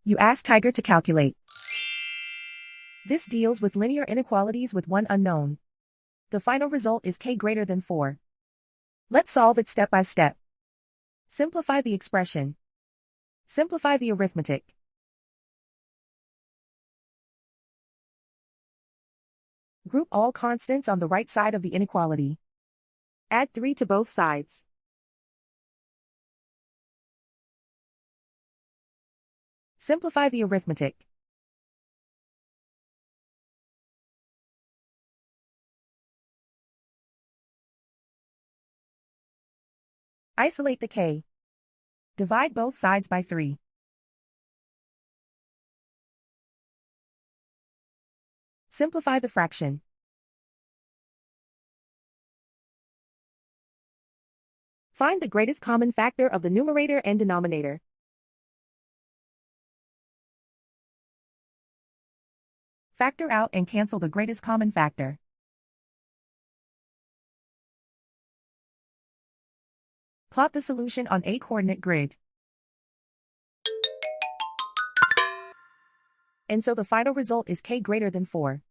You ask Tiger to calculate. This deals with linear inequalities with one unknown. The final result is k greater than 4. Let's solve it step by step. Simplify the expression. Simplify the arithmetic. Group all constants on the right side of the inequality. Add 3 to both sides. Simplify the arithmetic. Isolate the k. Divide both sides by 3. Simplify the fraction. Find the greatest common factor of the numerator and denominator. Factor out and cancel the greatest common factor. Plot the solution on a coordinate grid. And so the final result is k greater than 4.